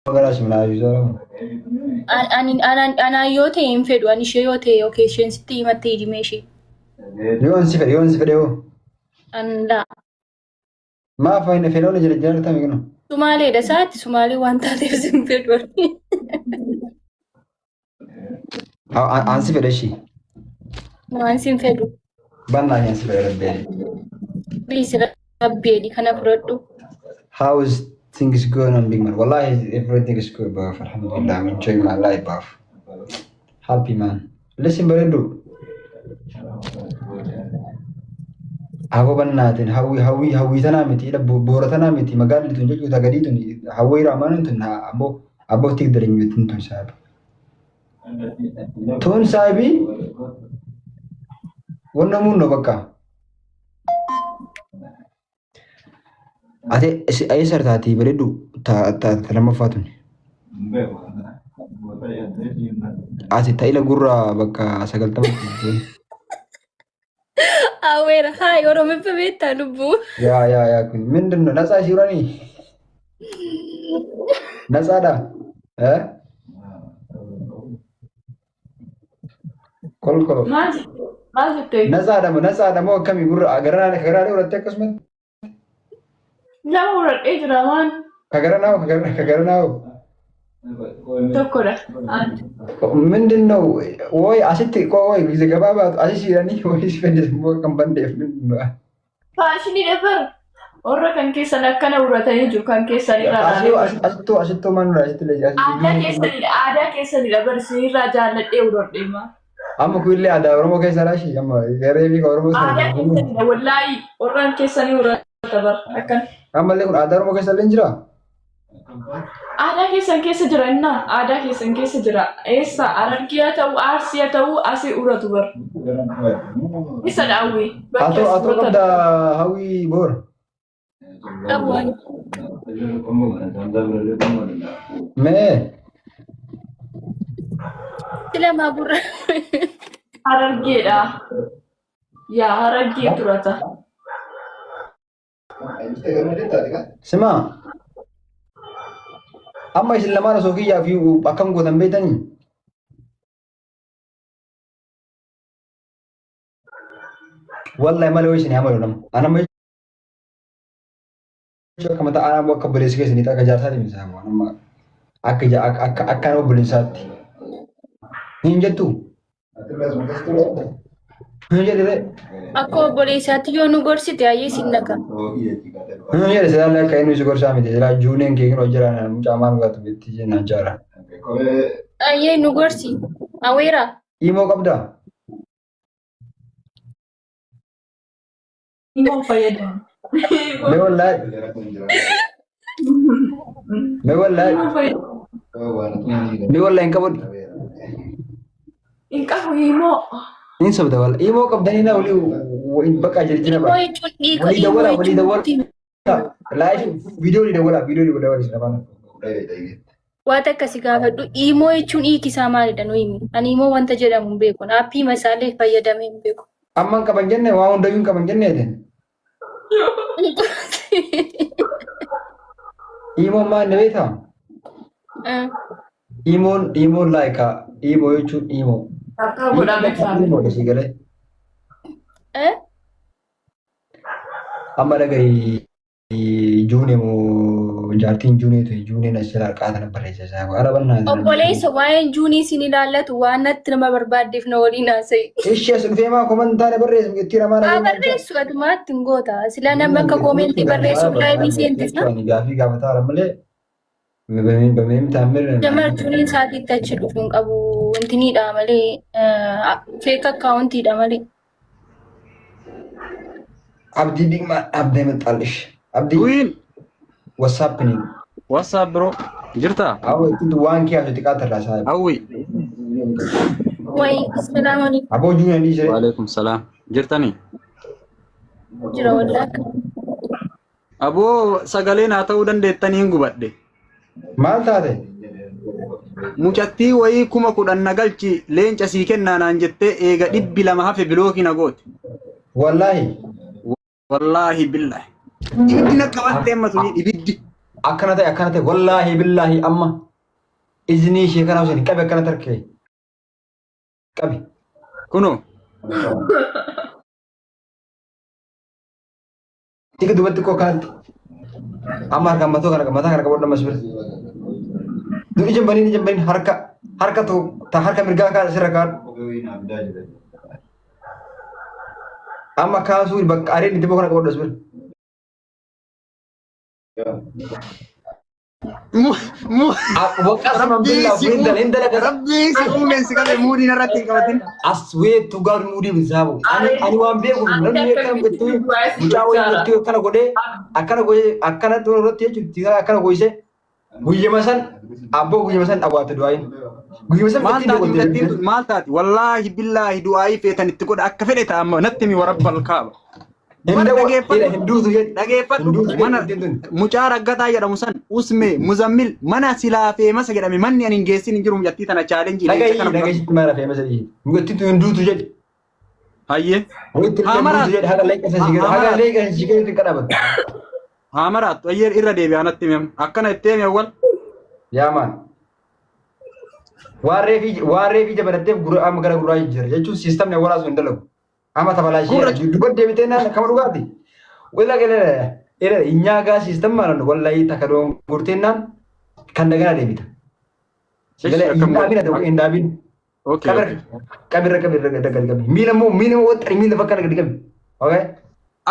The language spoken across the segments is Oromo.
Magaraas minaa yuusaa. Ana yoo ta'e hin fedhu ani ishee yoo ta'e occasion sitti himattee hidhimee ishee. Yoon si fedhe yoo. Andaa. Maaf hin fedhoon jira jaalatame kana. Sumaaleedha isaatti sumaalee waan taateef sin fedhu. Aan si fedhe ishii. Waan sin fedhu. Bannaa hin si fedhe rabbeeni. Please rabbeeni kana fudhadhu. How is things going on, big man? Wallahi, everything is good, bro. Alhamdulillah, I'm enjoying my life, bro. Happy, man. Listen, Berendu. Ako bannatin, hawi tanamiti, ila bora tanamiti, magali tunja juta gadi tuni, hawi ramanan tun na abo tik dari mitin tun sabi. Tun sabi, wonna munno baka. Ate ay sartati Berendu ta lama fatun. Ate ta ila gurra baka sagal tamat. Awera, hai, orang mepemeta lubu. Ya, kun. Minden nasa sirani. Nasa ada. Kol. Mas tu. Nasa ada mau kami guru agarana urat tekas men. Jangan urat drama. Kagarana. Tokora. Minden no. Woi asit ko woi bisa gababa asit sirani woi spend mo kamban def minden. Pasini never. Orang kan kisah nak kena uratnya juga kan kisah ni raja. Asit to man asit le. Ada kisah ni bersih raja let urat lima. Amma kuille ada orang mau kisah rashi amma garebi orang mau. Ada kisah ni wallahi orang kisah ni urat tabar akan. Amma le ada orang mau kisah lenjra. Ada kisah jera na, ada kisah jera. Esa Arabia tahu Asia tahu Asia urat ber. Bisa dawi. Atau kada hawi bor. Awan. Me. Sila mabur. Hararge dah. Ya hararge turata. Sema. Amma isin lamana sokiyaa fi akkam gootan beektanii? Wallahi malee isin amalu nam. Anama jechuun akka mataa anaa akka buleessa keessanii akka jaarsaati misaa nama akka nama buleessaatti. Hin jettu? Hin jedhee? Akka buleessaatti yoo nu gorsite ayyee sin naqa. Hin jedhe sedaallee akka inni si gorsaa miti. Silaa juuneen kee kan hojjetan mucaamaan dhugaatu bitti jennaan jaara. Ayyee nu gorsi. Aweera. Imoo qabdaa? Imoo fayyadamu. Mee wallahi. Mee wallahi. Mee wallahi hin qabu. Hin qabu imoo. Ini sabda wal imo qabdani na wali baka jirjina ba wali dawala live video ni dawala sana wata kasi gaafadhu imo jechuun hiikisaa maalidha nu himi ani immoo wanta jedhamu hin beeku aappii masaalee fayyadamee hin beeku amman qaban jenne waa hundayyuun qaban jenne eden imo ma ne beeta imo like imo jechuun imo Kakak boleh ambil sigale. Amma dagai june mo jaartiin june to june na sila qaatan barreessa saa ara banna. Obboleessa waa'een juunii sin ilaallatu waan natti nama barbaaddeef na waliin haasa'e. Ishee sun feemaa komantaara barreessu jetti ramaa. Barreessu adumaatti hin goota. Sila nama akka koomentii barreessuuf laayivii seentisa. Gaafii gaafataara malee. Bamee taamir. Jamar juuniin isaatiitti achi dhufuun qabu. Wantiniidha malee fake accountidha malee. Abdi Digma Abdi Metalish. Abdi. Win. What's happening? What's up, bro? Jirta? Awi itu wan kia tu tiga terasa. Awi. Wai, assalamualaikum. Abo juga ni sih. Waalaikumsalam. Jirta ni? Jira walak. Abo sagaleen haa ta'uu dandeettanii hin gubadhe. Maal taate? Mucattii wayii 10,000 na galchi leenca sii kennaanaan jettee eega 200 hafe bilookii na goote. Wallahi. Wallaahi billahi. Ibiddi na qabattee ammatu ibiddi. akkana ta'e wallaahi billaahi amma iznii ishee kana hojjetan qabi akkana tarkee qabi. Kuno. Tiga dubatti koo kanatti amma harkaan mataa kana qabadhu ammas bira. Ijaan baniin harka ta harka mirgaa kaan asirra kaan. Amma kaasuu bakka areedni itti kana qabadhu as bira. Rabbii si uumensi qabe muudii narratti hin qabatin. As weetu gaari muudii bisaabu. Ani waan beeku namni akkana jettu mucaa wayii jettu akkana godhee akkana irratti jechuudha akkana godhise guyyama san abboo guyyama san dhawaate du'aayin. Guyyama san maal taati wallaahi billaahi du'aayii feetan itti godha akka fedhe ta'a amma natti mi warabbal kaaba. Dhageeffadhu mana mucaa raggataa jedhamu san usme muzammil mana silaa feemasa jedhame manni ani hin geessin hin jiru mucattii tana chaalenjii dhagayi mara feemasa dhihi mucattii tun hinduutu jedhe hayyee haa maraattu ayyee irra deebi'aa natti himam akkana itti hime wal yaamaan waan reefii jabalatteef amma gara guraa jira jechuun siistamni waraasuu hin dalagu. Ama tabalashee dubbat deebitee naan kama dhugaati. Walla galee nyaaka sistem malan wallahi takadoo gurteen naan kan dagana deebita. Galee indaabina ta'u indaabin. Kabirra dagali. Miila waxxari miila fakkana gadi qabi. Okay.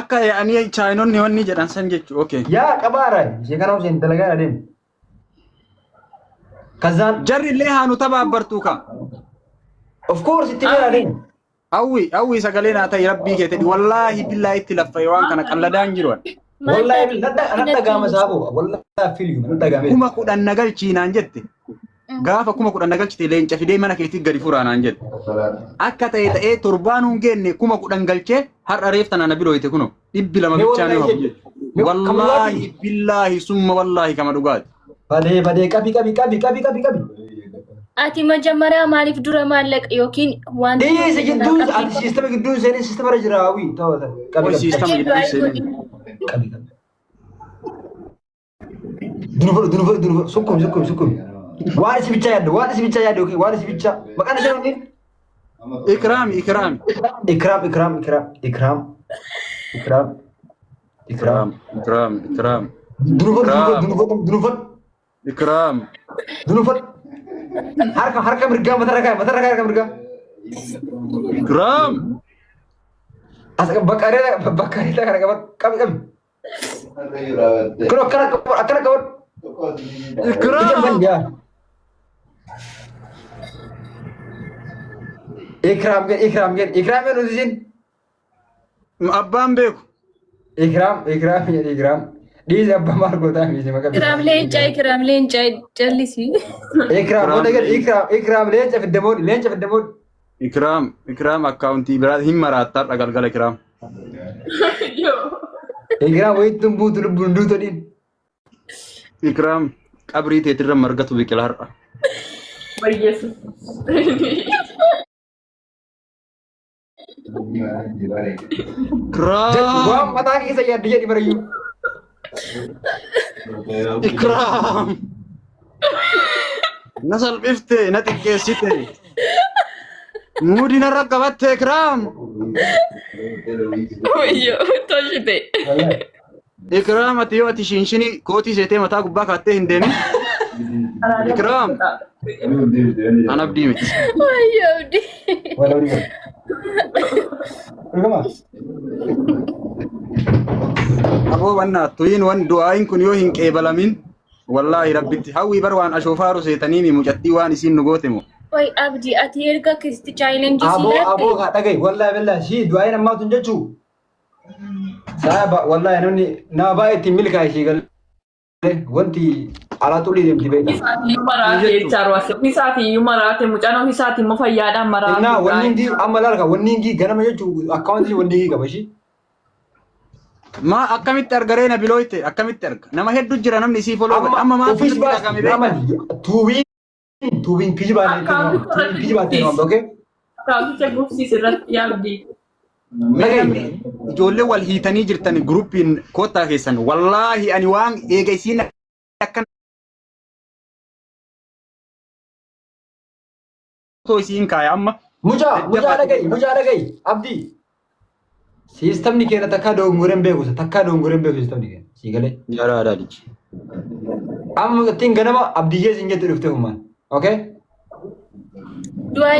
Akka ani chaayinoonni wanni jedhan san jechu. Okay. Yaa qabaara ishee kana hojii dalagaa adeemu. Kazaan jarri illee haanu tabaabbartuu ka. Of course itti adeemu. Awwi sagalee naa ta'e rabbii keetii wallaahi billaahi itti laffa waan kana qalladaan jiru. Wallaahi nadda gaama saaboo wallaahi filiyu nadda gaame. Kuma kudhan nagalchii naan jette. Gaafa kuma kudhan nagalchite leenca fidee mana keetii gadi furaa naan jette. Akka ta'ee torbaan hin geenne kuma kudhan galchee har'a reefta nana bilooyite kuno 200 bichaa ni hafu. Wallaahi billaahi summa wallaahi kama dhugaati. Badee qabi. Ati majamara maaliif dura maallaq yookiin waan Deese gidduu ati sistema gidduu seenii sistema irra jira hawwi ta'uu qabi sistema gidduu seenii qabi. Dunufa sukkum. Waan isi bichaa yaaddu okay waan isi bichaa maqaan ishee waliin Ikram. Dunufa harka mirgaa mata rakaa harka mirgaa. Ikram. As bakkareeta kana qabi. Kun akkana qaban. Ikram nuti sin. Abbaan beeku. Ikram. Dizi abba margota misi maka. Ikram leenca jallisi. Ikram leenca fiddamood. Ikram akkauntii biraa hin maraattaa dhagalgala Ikram. Ikram wayitun buutu lubbuun duutu dhiin. Ikram qabrii teetirra margatu biqila har'a. Bayyeessu. Ikram. Waan mataa keessa yaaddu jedhi barayyuu. Ikram. Na salphifte na xiqqeessite. Muudii narra qabatte Ikram. Wayyoo tolchite. Ikram ati yoo ati shinshinii kootii seetee mataa gubbaa kaattee hin deemin. Ikram. Ana abdii miti. Wayyoo abdii. Wala abdii. Ergama. Aboo wanna tuyin wan du'aayin kun yoo hin qeebalamin wallahi rabbitti hawwi bar waan ashoofaaro seetanii mi mucattii waan isiin nu goote moo. Wai abdii ati erga kisti challenge Aboo ka dhagaye wallahi billahi shi du'aayin ammaa tun jechuu. Saaba wallahi namni nama baay'eetti milkaa ishee galee wanti alaa xulii deemti beekta. Isaatii maraatee jechaaruu as isaatii maraatee mucaan isaatii immoo fayyaadhaan maraatee. Innaa wanni hindi amma laala wanni hindi ganama jechuu akkaawuntii wanni hindi qaba ishee. Ma akkamitti argaree na bilooyte akkamitti arga nama hedduu jira namni isii foloo amma maa ofis baas tuubiin kijibaatee nama okay. Kaawwicha gufsiis irratti yaabdi. Ijoollee wal hiitanii jirtan gruppiin kootaa keessan wallaahi ani waan eega isiin akkan to isiin kaaya amma Mucaa dhagayi abdii. Sistemni keenya takka dongoren beeku sistemni keenya. Siigalee. jaraadha dichi Amma ittiin ganama abdiyyee siin jettu dhufte hummaan. Okay? Du'aa